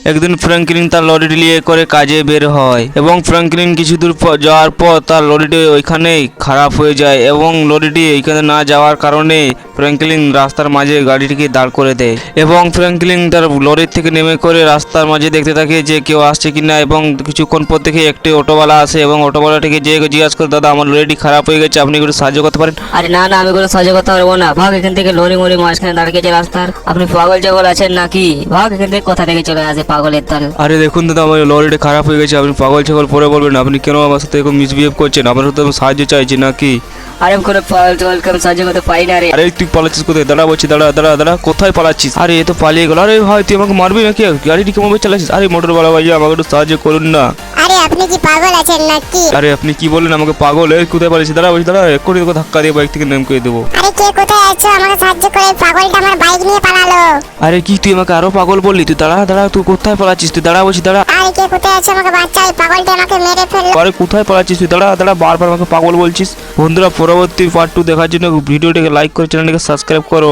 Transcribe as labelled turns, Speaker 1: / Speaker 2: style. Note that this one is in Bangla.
Speaker 1: একদিন ফ্র্যাঙ্কলিন তার লরিটি নিয়ে করে কাজে বের হয় এবং ফ্র্যাঙ্কলিন কিছু দূর যাওয়ার পর তার লরিটি ওইখানেই খারাপ হয়ে যায় এবং লরিটি এইখানে না যাওয়ার কারণে ফ্র্যাঙ্কলিন রাস্তার মাঝে গাড়িটিকে দাঁড় করে দেয় এবং ফ্র্যাঙ্কলিন তার লরির থেকে নেমে করে রাস্তার মাঝে দেখতে থাকে যে কেউ আসছে কিনা এবং কিছুক্ষণ পর থেকে একটি অটোওয়ালা আসে এবং অটোওয়ালাটিকে যে জিজ্ঞাসা করে, দাদা আমার লরিটি খারাপ হয়ে গেছে, আপনি একটু সাহায্য করতে পারেন?
Speaker 2: আরে না না, আমি কোনো সাহায্য করতে পারবো না। ভাগ এখান থেকে, লরি মরি মাঝখানে দাঁড়িয়ে গেছে রাস্তার। আপনি পাগল জগল আছেন নাকি? ভাগ এখান থেকে, কোথা থেকে চলে আসে পাগলের দল।
Speaker 1: আরে দেখুন দাদা, আমার লরিটি খারাপ হয়ে গেছে, আপনি পাগল ছাগল পরে বলবেন, আপনি কেন আমার সাথে এরকম মিসবিহেভ করছেন? আপনার সাথে আমি সাহায্য চাইছি নাকি?
Speaker 2: আরে আমি কোনো পাগল জগলকে আমি সাহায্য করতে পারি না রে।
Speaker 1: আরে তুই পালাচ্ছিস কোথায়? দাঁড়া বলছি, দাঁড়া দাঁড়া দাঁড়া, কোথায় পালাচ্ছিস? আরে এ তো পালিয়ে গেল। আরে ভাই তুই আমাকে মারবি নাকি? গাড়িটি কেমন চালাচ্ছিস? আরে মোটরওয়ালা ভাইয়া আমাকে একটু সাহায্য করুন না।
Speaker 3: আরে আপনি কি পাগল আছেন নাকি?
Speaker 1: আরে আপনি কি বললেন আমাকে পাগল? কোথায় পালিয়েছিস? দাঁড়া বলছি, দাঁড়া এক্ষুনি তোকে ধাক্কা দিয়ে বাইক থেকে নেম করে দেবো।
Speaker 3: আরে কে কোথায় আছো? আমাকে সাহায্য করে, পাগলটা আমার বাইক নিয়ে পালালো।
Speaker 1: আরে কি তুই আমাকে আরো পাগল বললি? তুই দাঁড়া দাঁড়া, তুই কোথায় পালাচ্ছিস? তুই দাঁড়া বলছি, দাঁড়া।
Speaker 3: আরে কে কোথায় আছো? আমাকে বাঁচাও, এই পাগলটা আমাকে মেরে ফেললো।
Speaker 1: আরে কোথায় পালাচ্ছিস তুই? দাঁড়া দাঁড়া, বারবার আমাকে পাগল বলছিস। বন্ধুরা, পরবর্তী পার্ট 2 দেখার জন্য ভিডিওটিকে লাইক করে চ্যানেলটিকে সাবস্ক্রাইব করো।